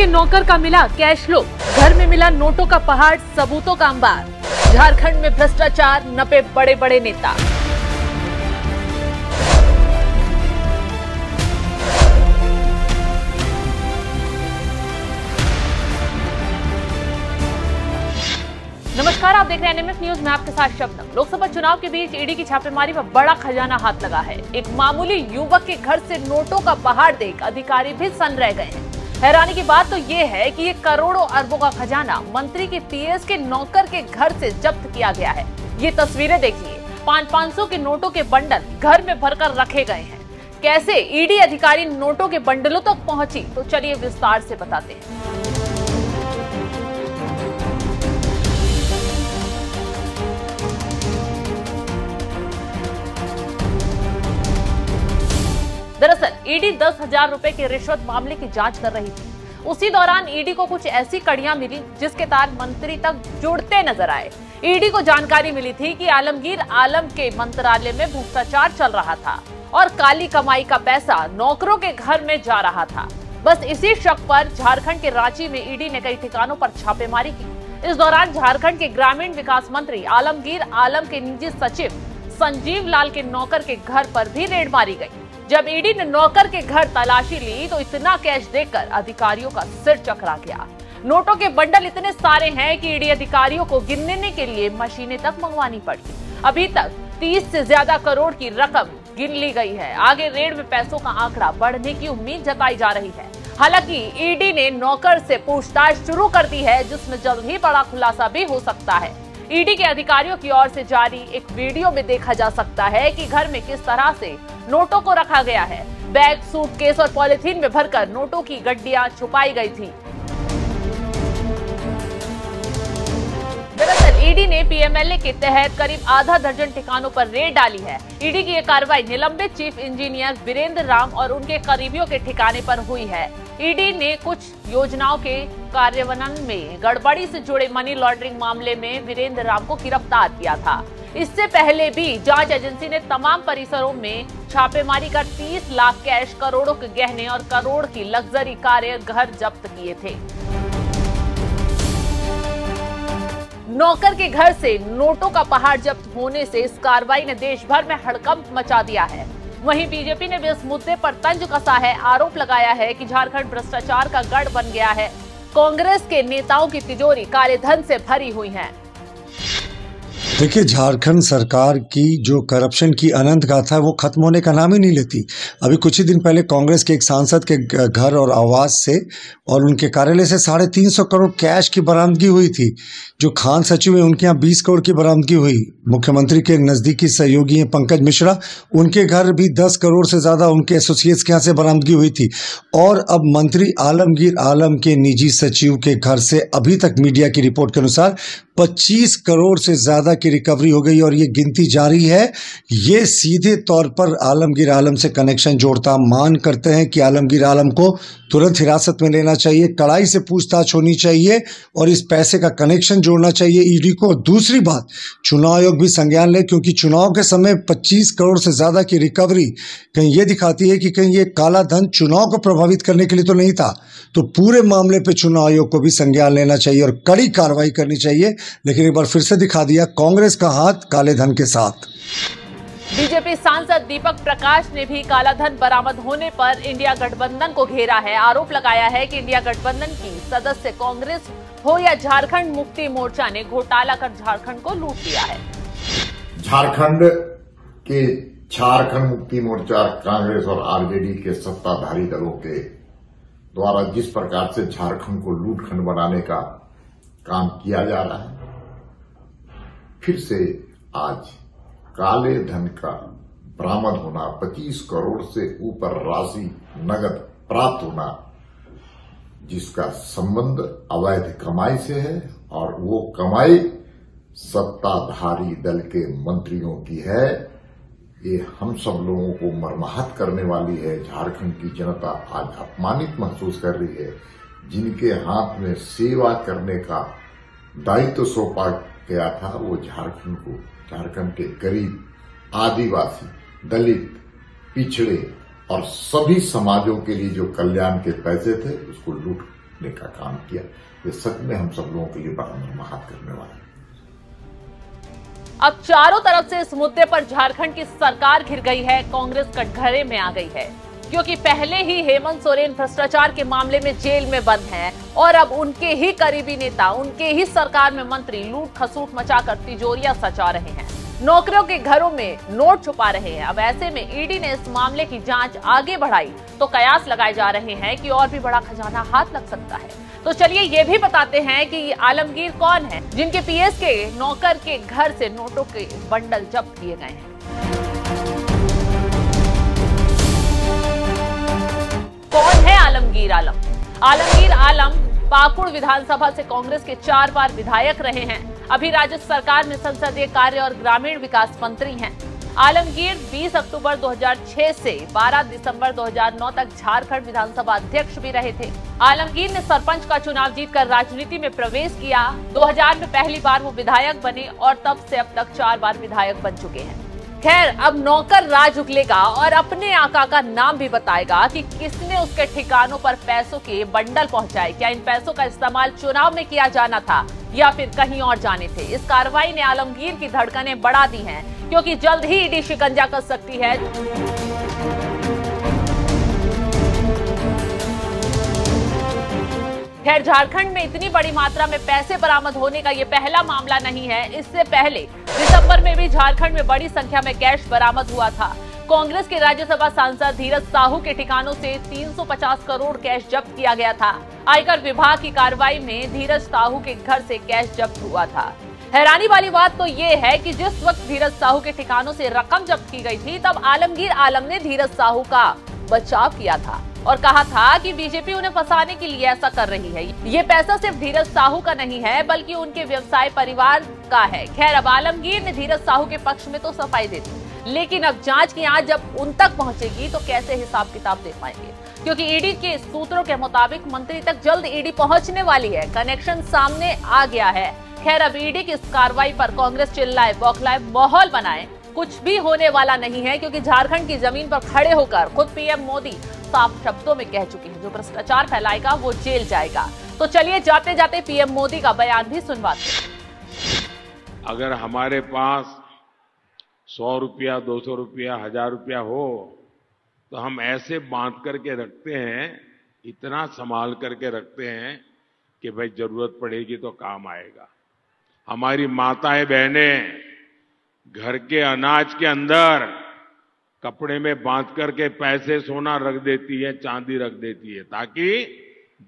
के नौकर का मिला कैश लुक, घर में मिला नोटों का पहाड़, सबूतों का अंबार। झारखंड में भ्रष्टाचार, नपे बड़े बड़े नेता। नमस्कार, आप देख रहे हैं एनएमएस न्यूज में आपके साथ शबनम। लोकसभा चुनाव के बीच ईडी की छापेमारी पर बड़ा खजाना हाथ लगा है। एक मामूली युवक के घर से नोटों का पहाड़ देख अधिकारी भी सन रह गए हैं। हैरानी की बात तो ये है कि ये करोड़ों अरबों का खजाना मंत्री के पीएस के नौकर के घर से जब्त किया गया है। ये तस्वीरें देखिए, 500 के नोटों के बंडल घर में भरकर रखे गए हैं। कैसे ईडी अधिकारी नोटों के बंडलों तक पहुंची, तो चलिए विस्तार से बताते हैं। दरअसल ईडी 10,000 रुपए के रिश्वत मामले की जांच कर रही थी। उसी दौरान ईडी को कुछ ऐसी कड़ियां मिली जिसके तार मंत्री तक जुड़ते नजर आए। ईडी को जानकारी मिली थी कि आलमगीर आलम के मंत्रालय में भ्रष्टाचार चल रहा था और काली कमाई का पैसा नौकरों के घर में जा रहा था। बस इसी शक पर झारखंड के रांची में ईडी ने कई ठिकानों पर छापेमारी की। इस दौरान झारखंड के ग्रामीण विकास मंत्री आलमगीर आलम के निजी सचिव संजीव लाल के नौकर के घर पर भी रेड मारी गई। जब ईडी ने नौकर के घर तलाशी ली तो इतना कैश देखकर अधिकारियों का सिर चकरा गया। नोटों के बंडल इतने सारे हैं कि ईडी अधिकारियों को गिनने के लिए मशीनें तक मंगवानी पड़ी। अभी तक 30 से ज्यादा करोड़ की रकम गिन ली गई है। आगे रेड में पैसों का आंकड़ा बढ़ने की उम्मीद जताई जा रही है। हालांकि ईडी ने नौकर से पूछताछ शुरू कर दी है, जिसमें जल्द ही बड़ा खुलासा भी हो सकता है। ईडी के अधिकारियों की ओर से जारी एक वीडियो में देखा जा सकता है कि घर में किस तरह से नोटों को रखा गया है। बैग, सूटकेस और पॉलिथीन में भरकर नोटों की गड्डियां छुपाई गई थी। दरअसल ईडी ने पीएमएलए के तहत करीब आधा दर्जन ठिकानों पर रेड डाली है। ईडी की यह कार्रवाई निलंबित चीफ इंजीनियर वीरेंद्र राम और उनके करीबियों के ठिकाने पर हुई है। ईडी ने कुछ योजनाओं के कार्यान्वयन में गड़बड़ी से जुड़े मनी लॉन्ड्रिंग मामले में वीरेंद्र राम को गिरफ्तार किया था। इससे पहले भी जांच एजेंसी ने तमाम परिसरों में छापेमारी कर 30 लाख कैश, करोड़ों के गहने और करोड़ की लग्जरी कारें घर जब्त किए थे। नौकर के घर से नोटों का पहाड़ जब्त होने से इस कार्रवाई ने देश भर में हड़कंप मचा दिया है। वहीं बीजेपी ने भी इस मुद्दे पर तंज कसा है। आरोप लगाया है कि झारखंड भ्रष्टाचार का गढ़ बन गया है। कांग्रेस के नेताओं की तिजोरी काले धन से भरी हुई है। देखिए, झारखंड सरकार की जो करप्शन की अनंत गाथा है वो खत्म होने का नाम ही नहीं लेती। अभी कुछ ही दिन पहले कांग्रेस के एक सांसद के घर और आवास से और उनके कार्यालय से 350 करोड़ कैश की बरामदगी हुई थी। जो खान सचिव है उनके यहाँ 20 करोड़ की बरामदगी हुई। मुख्यमंत्री के नजदीकी सहयोगी हैं पंकज मिश्रा, उनके घर भी 10 करोड़ से ज्यादा उनके एसोसिएट्स के यहाँ से बरामदगी हुई थी। और अब मंत्री आलमगीर आलम के निजी सचिव के घर से अभी तक मीडिया की रिपोर्ट के अनुसार 25 करोड़ से ज्यादा की रिकवरी हो गई और ये गिनती जारी है। ये सीधे तौर पर आलमगीर आलम से कनेक्शन जोड़ता मान करते हैं कि आलमगीर आलम को तुरंत हिरासत में लेना चाहिए, कड़ाई से पूछताछ होनी चाहिए और इस पैसे का कनेक्शन जोड़ना चाहिए ईडी को। दूसरी बात, चुनाव आयोग भी संज्ञान ले, क्योंकि चुनाव के समय 25 करोड़ से ज्यादा की रिकवरी कहीं ये दिखाती है कि कहीं ये काला धन चुनाव को प्रभावित करने के लिए तो नहीं था। तो पूरे मामले पे चुनाव आयोग को भी संज्ञान लेना चाहिए और कड़ी कार्रवाई करनी चाहिए। लेकिन एक बार फिर से दिखा दिया कांग्रेस का हाथ काले धन के साथ। बीजेपी सांसद दीपक प्रकाश ने भी काला धन बरामद होने पर इंडिया गठबंधन को घेरा है। आरोप लगाया है कि इंडिया गठबंधन की सदस्य कांग्रेस हो या झारखंड मुक्ति मोर्चा ने घोटाला कर झारखंड को लूट लिया है। झारखंड मुक्ति मोर्चा, कांग्रेस और आरजेडी के सत्ताधारी दलों के द्वारा जिस प्रकार से झारखंड को लूटखंड बनाने का काम किया जा रहा है, फिर से आज काले धन का बरामद होना, 25 करोड़ से ऊपर राशि नगद प्राप्त होना, जिसका संबंध अवैध कमाई से है और वो कमाई सत्ताधारी दल के मंत्रियों की है। ये हम सब लोगों को मर्माहत करने वाली है। झारखंड की जनता आज अपमानित महसूस कर रही है। जिनके हाथ में सेवा करने का दायित्व सौंपा गया था, वो झारखंड के गरीब, आदिवासी, दलित, पिछड़े और सभी समाजों के लिए जो कल्याण के पैसे थे उसको लूट लूटने का काम किया। ये सच में हम सब लोगों के लिए बड़ा मर्माहत करने वाला है। अब चारों तरफ से इस मुद्दे पर झारखंड की सरकार घिर गई है, कांग्रेस कटघरे में आ गई है, क्योंकि पहले ही हेमंत सोरेन भ्रष्टाचार के मामले में जेल में बंद हैं और अब उनके ही करीबी नेता, उनके ही सरकार में मंत्री लूट खसूट मचाकर तिजोरियां सजा रहे हैं, नौकरियों के घरों में नोट छुपा रहे हैं। अब ऐसे में ईडी ने इस मामले की जांच आगे बढ़ाई तो कयास लगाए जा रहे हैं कि और भी बड़ा खजाना हाथ लग सकता है। तो चलिए ये भी बताते हैं कि आलमगीर कौन है जिनके पीएस के नौकर के घर से नोटों के बंडल जब्त किए गए हैं। कौन है आलमगीर आलम? आलमगीर आलम पाकुड़ विधानसभा से कांग्रेस के 4 बार विधायक रहे हैं। अभी राज्य सरकार में संसदीय कार्य और ग्रामीण विकास मंत्री हैं। आलमगीर 20 अक्टूबर 2006 से 12 दिसंबर 2009 तक झारखंड विधानसभा अध्यक्ष भी रहे थे। आलमगीर ने सरपंच का चुनाव जीतकर राजनीति में प्रवेश किया। 2000 में पहली बार वो विधायक बने और तब से अब तक 4 बार विधायक बन चुके हैं। खैर, अब नौकर राज उगलेगा और अपने आका का नाम भी बताएगा कि किसने उसके ठिकानों पर पैसों के बंडल पहुंचाए। क्या इन पैसों का इस्तेमाल चुनाव में किया जाना था या फिर कहीं और जाने थे? इस कार्रवाई ने आलमगीर की धड़कनें बढ़ा दी हैं, क्योंकि जल्द ही ईडी शिकंजा कस सकती है। खैर, झारखंड में इतनी बड़ी मात्रा में पैसे बरामद होने का ये पहला मामला नहीं है। इससे पहले दिसंबर में भी झारखंड में बड़ी संख्या में कैश बरामद हुआ था। कांग्रेस के राज्यसभा सांसद धीरज साहू के ठिकानों से 350 करोड़ कैश जब्त किया गया था। आयकर विभाग की कार्रवाई में धीरज साहू के घर से कैश जब्त हुआ था। हैरानी वाली बात तो ये है कि जिस वक्त धीरज साहू के ठिकानों से रकम जब्त की गई थी, तब आलमगीर आलम ने धीरज साहू का बचाव किया था और कहा था कि बीजेपी उन्हें फंसाने के लिए ऐसा कर रही है। ये पैसा सिर्फ धीरज साहू का नहीं है, बल्कि उनके व्यवसाय परिवार का है। खैर, अब आलमगीर ने धीरज साहू के पक्ष में तो सफाई दे दी, लेकिन अब जांच की आंच जब उन तक पहुंचेगी तो कैसे हिसाब किताब दे पाएंगे, क्योंकि ईडी के सूत्रों के मुताबिक मंत्री तक जल्द ईडी पहुंचने वाली है। कनेक्शन सामने आ गया है। खैर, अब ईडी की इस कार्रवाई पर कांग्रेस चिल्लाए बौखलाए माहौल बनाए, कुछ भी होने वाला नहीं है, क्योंकि झारखंड की जमीन पर खड़े होकर खुद पीएम मोदी साफ शब्दों में कह चुके हैं, जो भ्रष्टाचार फैलाएगा वो जेल जाएगा। तो चलिए जाते जाते पीएम मोदी का बयान भी सुनवाते हैं। अगर हमारे पास 100 रुपया, 200 रुपया, 1000 रुपया हो तो हम ऐसे बांध करके रखते हैं, इतना संभाल करके रखते हैं कि भाई जरूरत पड़ेगी तो काम आएगा। हमारी माताएं बहनें घर के अनाज के अंदर कपड़े में बांध करके पैसे, सोना रख देती है, चांदी रख देती है, ताकि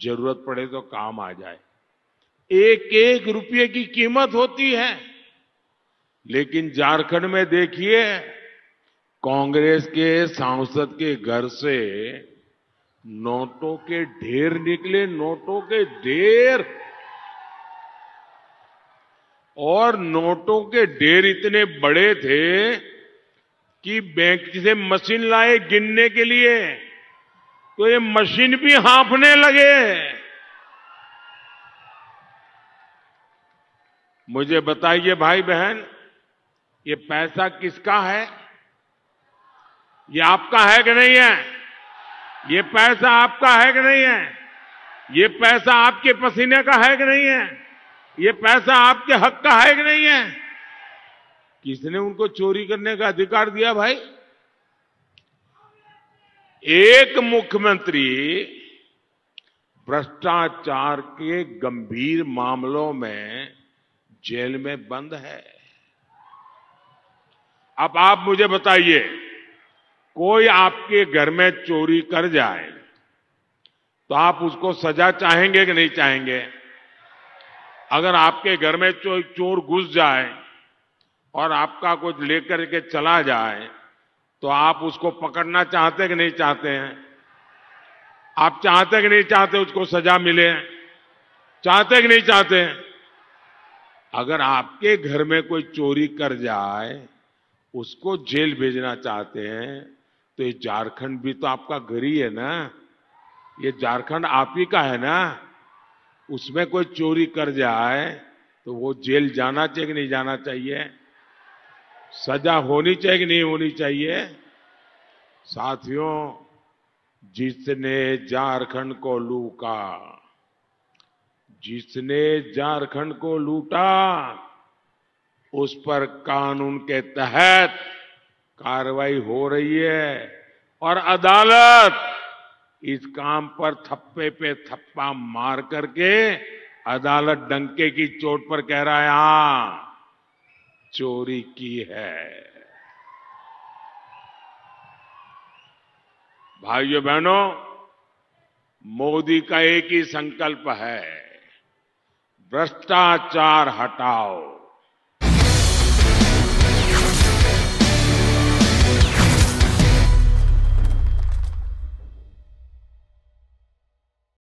जरूरत पड़े तो काम आ जाए। एक एक रुपये की कीमत होती है। लेकिन झारखंड में देखिए, कांग्रेस के सांसद के घर से नोटों के ढेर निकले, नोटों के ढेर। और नोटों के ढेर इतने बड़े थे कि बैंक से मशीन लाए गिनने के लिए, तो ये मशीन भी हाँफने लगे। मुझे बताइए भाई बहन, ये पैसा किसका है? ये आपका है कि नहीं है? ये पैसा आपका है कि नहीं है? ये पैसा आपके पसीने का है कि नहीं है? ये पैसा आपके हक का है कि नहीं है? किसने उनको चोरी करने का अधिकार दिया भाई? एक मुख्यमंत्री भ्रष्टाचार के गंभीर मामलों में जेल में बंद है। अब आप मुझे बताइए, कोई आपके घर में चोरी कर जाए तो आप उसको सजा चाहेंगे कि नहीं चाहेंगे? अगर आपके घर में चोर घुस जाए और आपका कुछ लेकर के चला जाए तो आप उसको पकड़ना चाहते कि नहीं चाहते हैं? आप चाहते कि नहीं चाहते उसको सजा मिले? चाहते कि नहीं चाहते? अगर आपके घर में कोई चोरी कर जाए, उसको जेल भेजना चाहते हैं, तो ये झारखंड भी तो आपका घर ही है ना। ये झारखंड आप ही का है ना। उसमें कोई चोरी कर जाए तो वो जेल जाना चाहिए कि नहीं जाना चाहिए? सजा होनी चाहिए कि नहीं होनी चाहिए? साथियों, जिसने झारखंड को लूटा जिसने झारखंड को लूटा उस पर कानून के तहत कार्रवाई हो रही है और अदालत इस काम पर थप्पे पे थप्पा मार करके अदालत डंके की चोट पर कह रहा है हां चोरी की है। भाइयों बहनों, मोदी का एक ही संकल्प है, भ्रष्टाचार हटाओ।